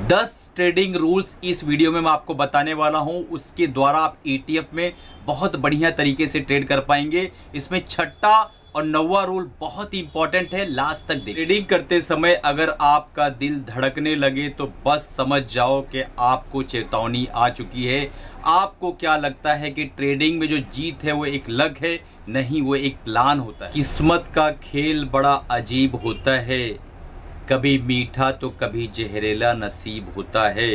10 trading rules इस video में मैं आपको बताने वाला हूं। उसके द्वारा आप ETF में बहुत बढ़िया तरीके से ट्रेड कर पाएंगे। इसमें छठा और नौवा रूल बहुत ही इंपॉर्टेंट है, लास्ट तक देखिए। ट्रेडिंग करते समय अगर आपका दिल धड़कने लगे तो बस समझ जाओ कि आपको चेतावनी आ चुकी है। आपको क्या लगता है कि ट्रेडिंग में जो जीत है वो एक लक है? नहीं, वो एक प्लान होता है। किस्मत का खेल बड़ा अजीब होता है, कभी मीठा तो कभी जहरीला नसीब होता है।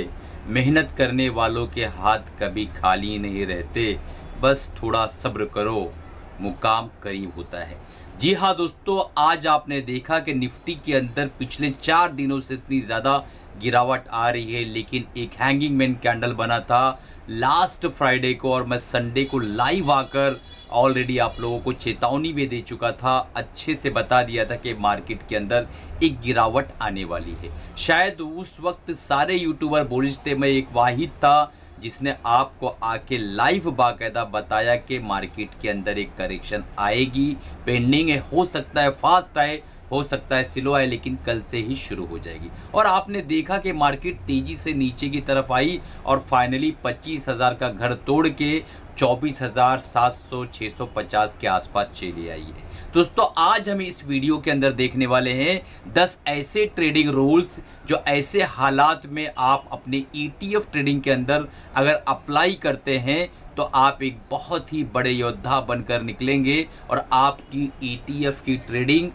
मेहनत करने वालों के हाथ कभी खाली नहीं रहते, बस थोड़ा सब्र करो, मुकाम करीब होता है। जी हाँ दोस्तों, आज आपने देखा कि निफ्टी के अंदर पिछले 4 दिनों से इतनी ज़्यादा गिरावट आ रही है, लेकिन एक हैंगिंग मैन कैंडल बना था लास्ट फ्राइडे को, और मैं संडे को लाइव आकर ऑलरेडी आप लोगों को चेतावनी भी दे चुका था, अच्छे से बता दिया था कि मार्केट के अंदर एक गिरावट आने वाली है। शायद उस वक्त सारे यूट्यूबर बोल थे, मैं एक वाहिद था जिसने आपको आके लाइव बाकायदा बताया कि मार्केट के अंदर एक करेक्शन आएगी, पेंडिंग है, हो सकता है फास्ट आए, हो सकता है स्लो आए, लेकिन कल से ही शुरू हो जाएगी। और आपने देखा कि मार्केट तेजी से नीचे की तरफ आई और फाइनली 25,000 का घर तोड़ के 24,700 650 के आसपास चली आई है। दोस्तों, आज हम इस वीडियो के अंदर देखने वाले हैं 10 ऐसे ट्रेडिंग रूल्स जो ऐसे हालात में आप अपने ETF ट्रेडिंग के अंदर अगर अप्लाई करते हैं तो आप एक बहुत ही बड़े योद्धा बनकर निकलेंगे और आपकी ETF की ट्रेडिंग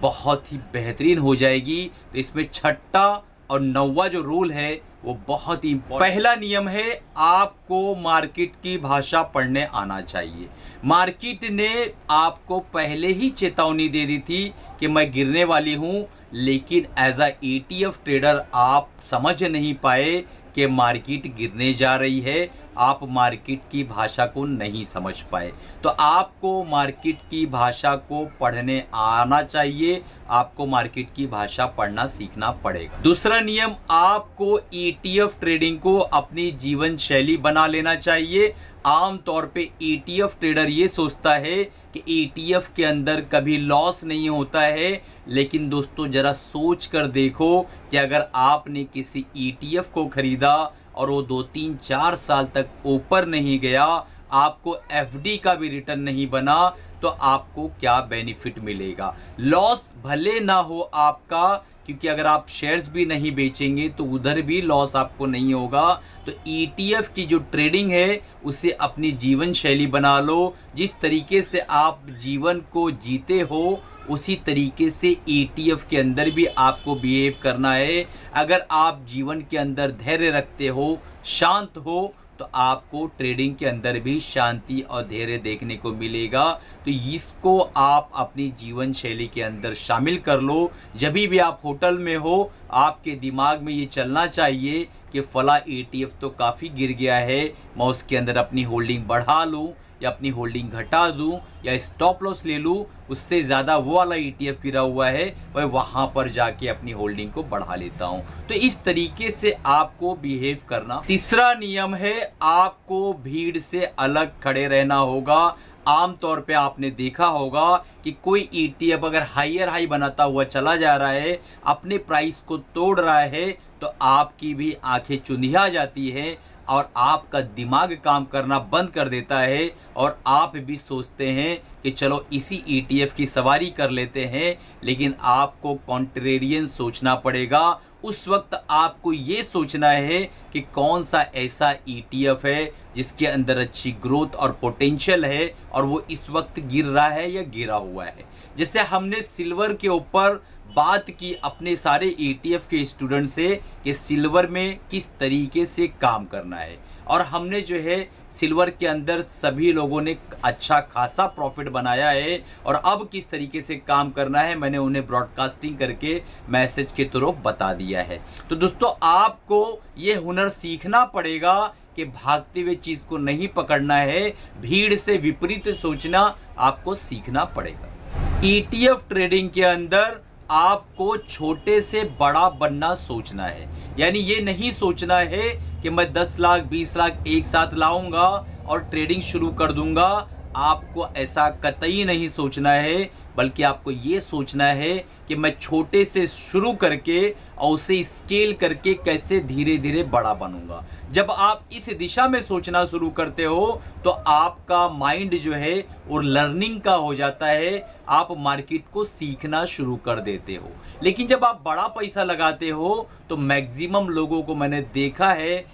बहुत ही बेहतरीन हो जाएगी। तो इसमें छठा और नौवा जो रूल है वो बहुत ही इंपॉर्टेंट। पहला नियम है, आपको मार्केट की भाषा पढ़ने आना चाहिए। मार्केट ने आपको पहले ही चेतावनी दे दी थी कि मैं गिरने वाली हूं, लेकिन एज अ ETF ट्रेडर आप समझ नहीं पाए कि मार्केट गिरने जा रही है। आप मार्केट की भाषा को नहीं समझ पाए। तो आपको मार्केट की भाषा को पढ़ने आना चाहिए, आपको मार्केट की भाषा पढ़ना सीखना पड़ेगा। दूसरा नियम, आपको ETF ट्रेडिंग को अपनी जीवन शैली बना लेना चाहिए। आमतौर पे ETF ट्रेडर ये सोचता है कि ETF के अंदर कभी लॉस नहीं होता है, लेकिन दोस्तों जरा सोच कर देखो कि अगर आपने किसी ETF को खरीदा और वो 2-3-4 साल तक ऊपर नहीं गया, आपको FD का भी रिटर्न नहीं बना, तो आपको क्या बेनिफिट मिलेगा? लॉस भले ना हो आपका, क्योंकि अगर आप शेयर्स भी नहीं बेचेंगे तो उधर भी लॉस आपको नहीं होगा। तो ETF की जो ट्रेडिंग है उसे अपनी जीवन शैली बना लो। जिस तरीके से आप जीवन को जीते हो उसी तरीके से ETF के अंदर भी आपको बिहेव करना है। अगर आप जीवन के अंदर धैर्य रखते हो, शांत हो, तो आपको ट्रेडिंग के अंदर भी शांति और धैर्य देखने को मिलेगा। तो इसको आप अपनी जीवन शैली के अंदर शामिल कर लो। जब भी आप होटल में हो, आपके दिमाग में ये चलना चाहिए कि फला ETF तो काफ़ी गिर गया है, मैं उसके अंदर अपनी होल्डिंग बढ़ा लूँ या अपनी होल्डिंग घटा दूं या स्टॉप लॉस ले लूं, उससे ज़्यादा वो वाला ETF गिरा हुआ है, वह वहाँ पर जाके अपनी होल्डिंग को बढ़ा लेता हूं। तो इस तरीके से आपको बिहेव करना। तीसरा नियम है, आपको भीड़ से अलग खड़े रहना होगा। आमतौर पे आपने देखा होगा कि कोई ETF अगर हायर हाई बनाता हुआ चला जा रहा है, अपने प्राइस को तोड़ रहा है, तो आपकी भी आंखें चुंधिया जाती है और आपका दिमाग काम करना बंद कर देता है और आप भी सोचते हैं कि चलो इसी ETF की सवारी कर लेते हैं। लेकिन आपको कॉन्ट्रेरियन सोचना पड़ेगा। उस वक्त आपको ये सोचना है कि कौन सा ऐसा ETF है जिसके अंदर अच्छी ग्रोथ और पोटेंशियल है और वो इस वक्त गिर रहा है या गिरा हुआ है। जैसे हमने सिल्वर के ऊपर बात की अपने सारे ETF के स्टूडेंट से कि सिल्वर में किस तरीके से काम करना है, और हमने जो है सिल्वर के अंदर सभी लोगों ने अच्छा खासा प्रॉफिट बनाया है और अब किस तरीके से काम करना है मैंने उन्हें ब्रॉडकास्टिंग करके मैसेज के थ्रू बता दिया है। तो दोस्तों, आपको ये हुनर सीखना पड़ेगा कि भागते हुए चीज़ को नहीं पकड़ना है, भीड़ से विपरीत सोचना आपको सीखना पड़ेगा। ETF ट्रेडिंग के अंदर आपको छोटे से बड़ा बनना सोचना है। यानी ये नहीं सोचना है कि मैं 10 लाख 20 लाख एक साथ लाऊंगा और ट्रेडिंग शुरू कर दूंगा। आपको ऐसा कतई नहीं सोचना है, बल्कि आपको ये सोचना है कि मैं छोटे से शुरू करके और उसे स्केल करके कैसे धीरे धीरे बड़ा बनूंगा। जब आप इस दिशा में सोचना शुरू करते हो तो आपका माइंड जो है वो लर्निंग का हो जाता है, आप मार्केट को सीखना शुरू कर देते हो। लेकिन जब आप बड़ा पैसा लगाते हो तो मैक्सिमम लोगों को मैंने देखा है,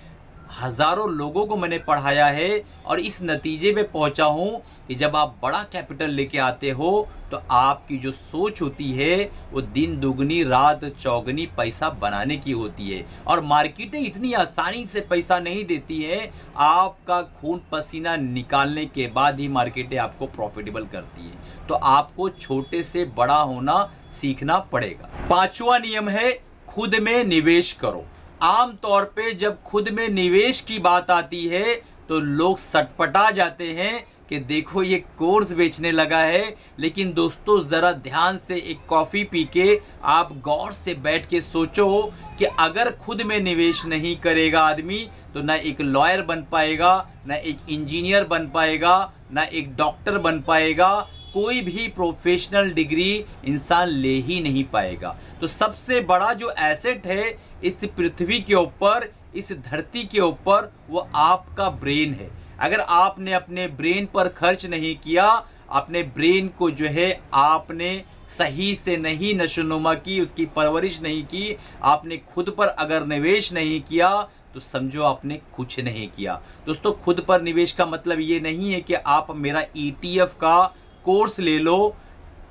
हजारों लोगों को मैंने पढ़ाया है और इस नतीजे पे पहुंचा हूं कि जब आप बड़ा कैपिटल लेके आते हो तो आपकी जो सोच होती है वो दिन दुगनी रात चौगनी पैसा बनाने की होती है। और मार्केटें इतनी आसानी से पैसा नहीं देती है, आपका खून पसीना निकालने के बाद ही मार्केटें आपको प्रॉफिटेबल करती है। तो आपको छोटे से बड़ा होना सीखना पड़ेगा। 5वां नियम है खुद में निवेश करो। आम तौर पे जब खुद में निवेश की बात आती है तो लोग सटपटा जाते हैं कि देखो ये कोर्स बेचने लगा है। लेकिन दोस्तों ज़रा ध्यान से एक कॉफ़ी पी के आप गौर से बैठ के सोचो कि अगर खुद में निवेश नहीं करेगा आदमी तो ना एक लॉयर बन पाएगा, ना एक इंजीनियर बन पाएगा, ना एक डॉक्टर बन पाएगा, कोई भी प्रोफेशनल डिग्री इंसान ले ही नहीं पाएगा। तो सबसे बड़ा जो एसेट है इस पृथ्वी के ऊपर, इस धरती के ऊपर, वो आपका ब्रेन है। अगर आपने अपने ब्रेन पर खर्च नहीं किया, अपने ब्रेन को जो है आपने सही से नहीं नशोनुमा की, उसकी परवरिश नहीं की, आपने खुद पर अगर निवेश नहीं किया तो समझो आपने कुछ नहीं किया। दोस्तों खुद पर निवेश का मतलब ये नहीं है कि आप मेरा ETF का कोर्स ले लो।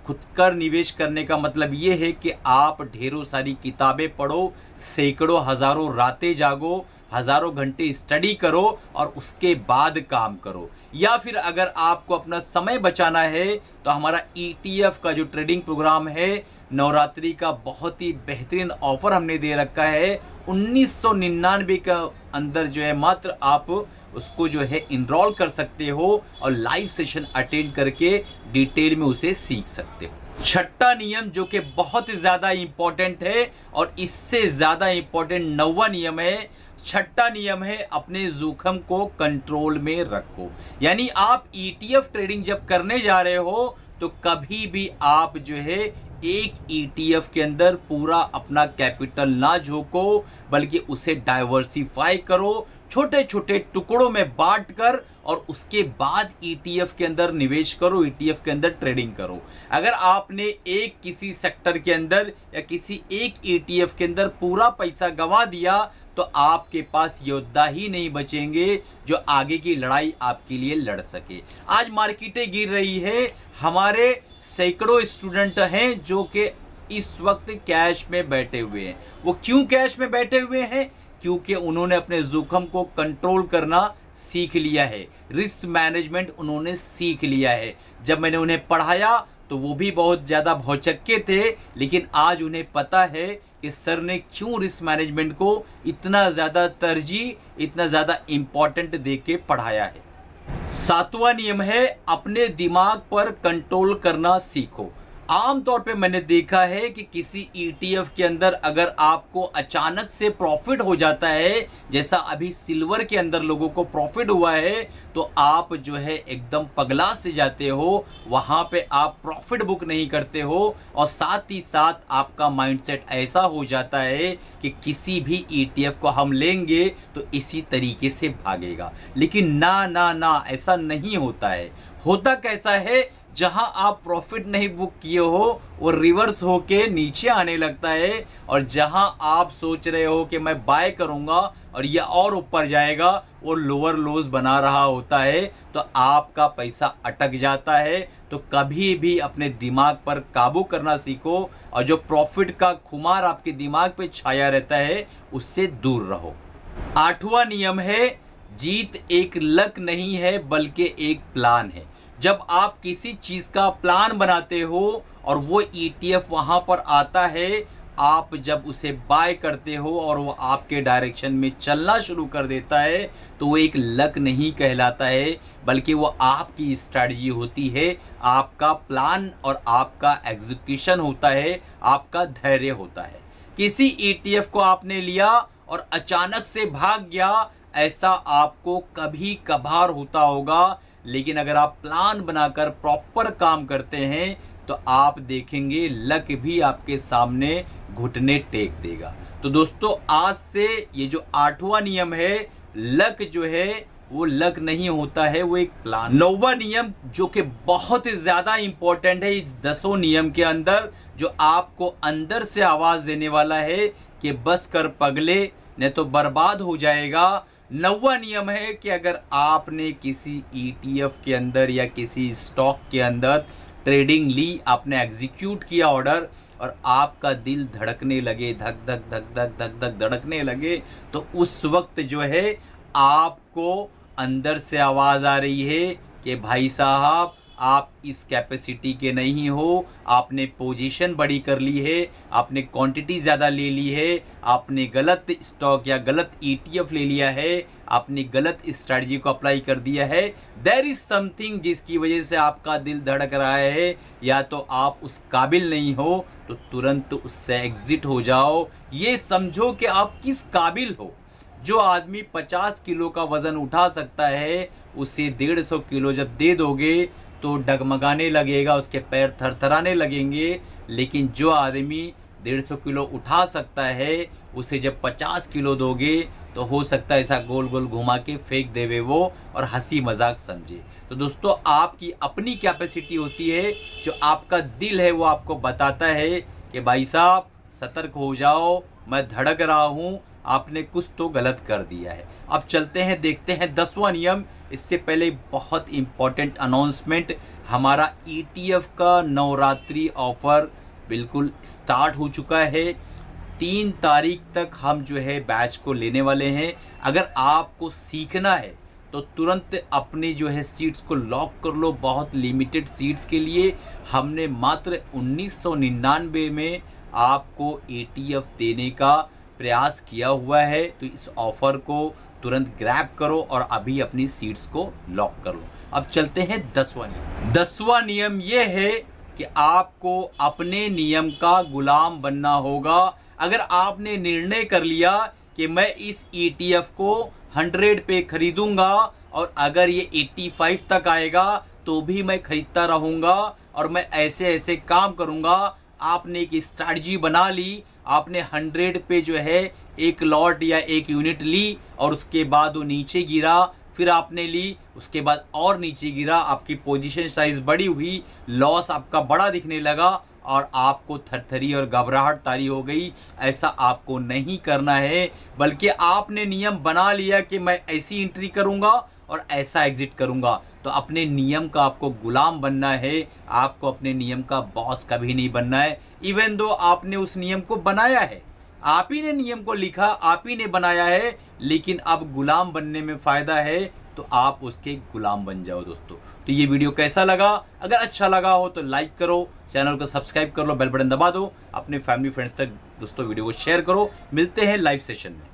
खुद कर निवेश करने का मतलब ये है कि आप ढेरों सारी किताबें पढ़ो, सैकड़ों हजारों रातें जागो, हजारों घंटे स्टडी करो और उसके बाद काम करो। या फिर अगर आपको अपना समय बचाना है तो हमारा ETF का जो ट्रेडिंग प्रोग्राम है, नवरात्रि का बहुत ही बेहतरीन ऑफर हमने दे रखा है। 1999 का अंदर जो है मात्र आप उसको जो है इनरोल कर सकते हो और लाइव सेशन अटेंड करके डिटेल में उसे सीख सकते हो। 6वां नियम जो कि बहुत ज़्यादा इंपॉर्टेंट है और इससे ज़्यादा इंपॉर्टेंट 9वां नियम है। 6वां नियम है अपने जोखिम को कंट्रोल में रखो। यानी आप ETF ट्रेडिंग जब करने जा रहे हो तो कभी भी आप जो है एक ETF के अंदर पूरा अपना कैपिटल ना झोंको, बल्कि उसे डाइवर्सिफाई करो, छोटे छोटे टुकड़ों में बांट कर और उसके बाद ETF के अंदर निवेश करो, ETF के अंदर ट्रेडिंग करो। अगर आपने एक किसी सेक्टर के अंदर या किसी एक ETF के अंदर पूरा पैसा गंवा दिया तो आपके पास योद्धा ही नहीं बचेंगे जो आगे की लड़ाई आपके लिए लड़ सके। आज मार्केटें गिर रही है, हमारे सैकड़ों स्टूडेंट हैं जो कि इस वक्त कैश में बैठे हुए हैं। वो क्यों कैश में बैठे हुए हैं? क्योंकि उन्होंने अपने जोखिम को कंट्रोल करना सीख लिया है, रिस्क मैनेजमेंट उन्होंने सीख लिया है। जब मैंने उन्हें पढ़ाया तो वो भी बहुत ज़्यादा भौचक्के थे, लेकिन आज उन्हें पता है कि सर ने क्यों रिस्क मैनेजमेंट को इतना ज़्यादा तरजीह, इतना ज़्यादा इम्पॉर्टेंट दे के पढ़ाया है। 7वां नियम है अपने दिमाग पर कंट्रोल करना सीखो। आमतौर पे मैंने देखा है कि किसी ETF के अंदर अगर आपको अचानक से प्रॉफिट हो जाता है, जैसा अभी सिल्वर के अंदर लोगों को प्रॉफिट हुआ है, तो आप जो है एकदम पगला से जाते हो, वहाँ पे आप प्रॉफिट बुक नहीं करते हो और साथ ही साथ आपका माइंडसेट ऐसा हो जाता है कि किसी भी ETF को हम लेंगे तो इसी तरीके से भागेगा। लेकिन ना ना ना, ऐसा नहीं होता है। होता कैसा है, जहां आप प्रॉफिट नहीं बुक किए हो वो रिवर्स होके नीचे आने लगता है, और जहां आप सोच रहे हो कि मैं बाय करूंगा और ये और ऊपर जाएगा, वो लोअर लोज बना रहा होता है, तो आपका पैसा अटक जाता है। तो कभी भी अपने दिमाग पर काबू करना सीखो और जो प्रॉफिट का खुमार आपके दिमाग पे छाया रहता है उससे दूर रहो। 8वां नियम है जीत एक लक नहीं है बल्कि एक प्लान है। जब आप किसी चीज़ का प्लान बनाते हो और वो ETF वहाँ पर आता है, आप जब उसे बाय करते हो और वो आपके डायरेक्शन में चलना शुरू कर देता है, तो वो एक लक नहीं कहलाता है, बल्कि वो आपकी स्ट्रैटेजी होती है, आपका प्लान और आपका एग्जीक्यूशन होता है, आपका धैर्य होता है। किसी ETF को आपने लिया और अचानक से भाग गया, ऐसा आपको कभी कभार होता होगा, लेकिन अगर आप प्लान बनाकर प्रॉपर काम करते हैं तो आप देखेंगे लक भी आपके सामने घुटने टेक देगा। तो दोस्तों आज से ये जो 8वां नियम है, लक जो है वो लक नहीं होता है, वो एक प्लान। 9वां नियम जो कि बहुत ही ज्यादा इंपॉर्टेंट है इस 10 नियम के अंदर, जो आपको अंदर से आवाज देने वाला है कि बस कर पगले नहीं तो बर्बाद हो जाएगा। 9वां नियम है कि अगर आपने किसी ETF के अंदर या किसी स्टॉक के अंदर ट्रेडिंग ली, आपने एग्जीक्यूट किया ऑर्डर और आपका दिल धड़कने लगे, धक धक धक धक धक धक धड़कने लगे, तो उस वक्त जो है आपको अंदर से आवाज़ आ रही है कि भाई साहब आप इस कैपेसिटी के नहीं हो, आपने पोजीशन बड़ी कर ली है, आपने क्वांटिटी ज़्यादा ले ली है, आपने गलत स्टॉक या गलत ETF ले लिया है, आपने गलत स्ट्रैटेजी को अप्लाई कर दिया है। देयर इज़ समथिंग जिसकी वजह से आपका दिल धड़क रहा है, या तो आप उस काबिल नहीं हो तो तुरंत उससे एग्जिट हो जाओ। ये समझो कि आप किस काबिल हो। जो आदमी 50 किलो का वज़न उठा सकता है उसे 150 किलो जब दे दोगे तो डगमगाने लगेगा, उसके पैर थरथराने लगेंगे। लेकिन जो आदमी 150 किलो उठा सकता है उसे जब 50 किलो दोगे तो हो सकता है ऐसा गोल गोल घुमा के फेंक देवे वो और हंसी मजाक समझे। तो दोस्तों आपकी अपनी कैपेसिटी होती है, जो आपका दिल है वो आपको बताता है कि भाई साहब सतर्क हो जाओ, मैं धड़क रहा हूँ, आपने कुछ तो गलत कर दिया है। अब चलते हैं देखते हैं 10वां नियम। इससे पहले बहुत इम्पॉर्टेंट अनाउंसमेंट, हमारा ETF का नवरात्रि ऑफर बिल्कुल स्टार्ट हो चुका है। 3 तारीख तक हम जो है बैच को लेने वाले हैं। अगर आपको सीखना है तो तुरंत अपनी जो है सीट्स को लॉक कर लो। बहुत लिमिटेड सीट्स के लिए हमने मात्र 1999 में आपको ETF देने का प्रयास किया हुआ है। तो इस ऑफर को तुरंत ग्रैब करो और अभी अपनी सीट्स को लॉक कर लो। अब चलते हैं 10वां नियम। 10वां नियम ये है कि आपको अपने नियम का गुलाम बनना होगा। अगर आपने निर्णय कर लिया कि मैं इस ETF को 100 पे खरीदूंगा और अगर ये 85 तक आएगा तो भी मैं खरीदता रहूंगा और मैं ऐसे ऐसे काम करूंगा, आपने एक स्ट्रैटेजी बना ली, आपने 100 पे जो है एक लॉट या एक यूनिट ली और उसके बाद वो नीचे गिरा, फिर आपने ली, उसके बाद और नीचे गिरा, आपकी पोजीशन साइज बड़ी हुई, लॉस आपका बड़ा दिखने लगा और आपको थरथरी और घबराहट तारी हो गई। ऐसा आपको नहीं करना है, बल्कि आपने नियम बना लिया कि मैं ऐसी एंट्री करूंगा और ऐसा एग्जिट करूंगा। तो अपने नियम का आपको गुलाम बनना है, आपको अपने नियम का बॉस कभी नहीं बनना है। इवन दो आपने उस नियम को बनाया है, आप ही ने नियम को लिखा, आप ही ने बनाया है, लेकिन अब गुलाम बनने में फ़ायदा है तो आप उसके गुलाम बन जाओ दोस्तों। तो ये वीडियो कैसा लगा? अगर अच्छा लगा हो तो लाइक करो, चैनल को सब्सक्राइब कर लो, बेल बटन दबा दो, अपने फैमिली फ्रेंड्स तक दोस्तों वीडियो को शेयर करो। मिलते हैं लाइव सेशन में।